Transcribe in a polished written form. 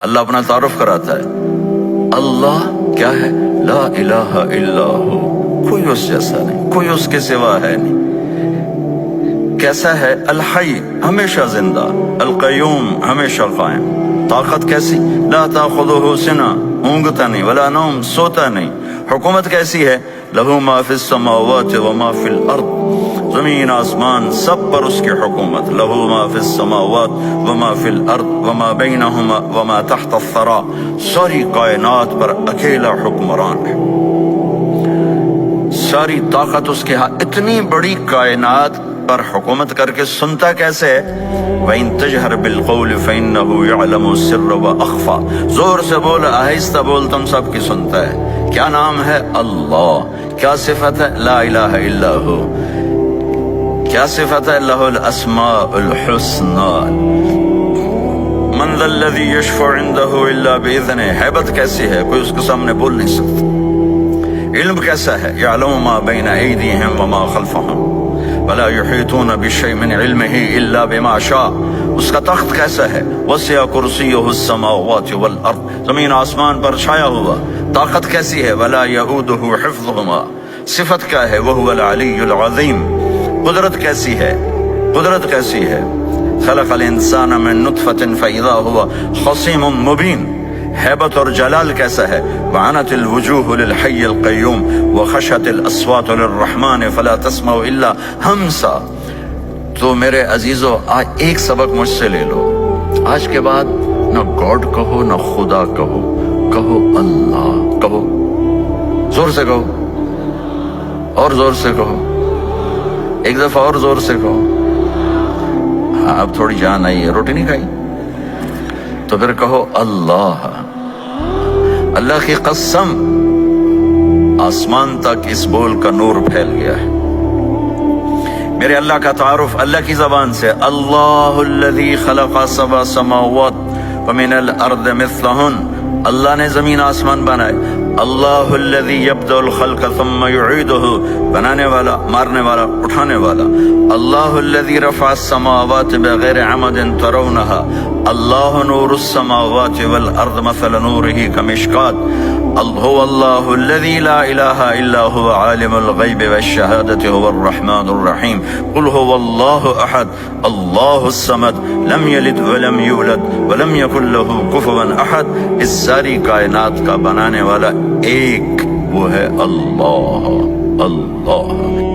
اللہ اپنا تعارف کراتا ہے، اللہ کیا ہے؟ لا الہ الا ہو، کوئی اس جیسا نہیں، کوئی اس کے سوا ہے نہیں۔ کیسا ہے؟ الحی، ہمیشہ زندہ، القیوم، ہمیشہ قائم۔ طاقت کیسی؟ لا تاخذہ سنہ، اونگتا نہیں، ولا نوم، سوتا نہیں۔ حکومت کیسی ہے؟ لہو ما فی السماوات وما فی الارض، زمین آسمان سب پر اس کی حکومت۔ لہو ما فی السماوات وما فی الارض وما بینہما وما تحت الثری، ساری کائنات پر اکیلا حکمران ہے، ساری طاقت اس کے ہاتھ۔ اتنی بڑی کائنات پر حکومت کر کے سنتا کیسے ہے؟ وَإِن تَجْهَرْ بِالْقَوْلِ فَإِنَّهُ يَعْلَمُ السِّرَّ وَأَخْفَى، زور سے بول، آہستہ بول، تم سب کی سنتا ہے۔ کیا نام ہے؟ اللہ۔ کیا صفت ہے؟ لا الہ الا ہو۔ کیا صفت ہے؟ لہ الاسماء الحسنى، من ذا الذی یشفع عنده الا باذنہ۔ حیبت کیسی ہے؟ کوئی اس کے سامنے بول نہیں سکتا۔ علم کیسا ہے؟ یعلم ما بین ایدیہم وما خلفہم ولا یحیطون بشیء من علمہ الا بما شاء۔ اس کا تخت کیسا ہے؟ وسع کرسیہ السماوات والارض، زمین آسمان پر چھایا ہوا۔ طاقت کیسی ہے؟ ولا یؤودہ حفظہما، صفت کیا ہے؟ وہو العلی العظیم۔ قدرت کیسی ہے؟ قدرت کیسی ہے؟ خلق الانسان من نطفۃ فاذا هو خصیم مبین۔ ہیبت اور جلال کیسا ہے؟ وعنت الوجوہ للحی القیوم وخشت الاصوات للرحمن فلا تسمع الا ہمسا۔ تو میرے عزیزو، آج ایک سبق مجھ سے لے لو، آج کے بعد نہ گاڈ کہو نہ خدا کہو، کہو اللہ کہو، زور سے کہو، اور زور سے کہو، ایک دفعہ اور زور سے کہو۔ ہاں اب تھوڑی جان آئی ہے، روٹی نہیں کھائی تو پھر کہو اللہ۔ اللہ کی قسم، آسمان تک اس بول کا نور پھیل گیا ہے۔ میرے اللہ کا تعارف اللہ کی زبان سے، اللہ الذی خلق سبع سماوات ومن الارض مثلہن، اللہ نے زمین آسمان بنائے۔ اللہ الذی یبدأ الخلق ثم یعیدہ، بنانے والا، مارنے والا، اٹھانے والا۔ اللہ الذی رفع السماوات بغیر عمد ترونہا، اللہ نور السماوات والارض مثل نورہ کمشکاة۔ هو اللہ الذی لا الہ الا هو عالم الغیب والشہادۃ هو الرحمن الرحیم۔ قل هو اللہ احد اللہ الصمد لم یلد ولم یولد ولم یکن له کفوا احد۔ اس ساری کائنات کا بنانے والا ایک، وہ ہے اللہ۔ اللہ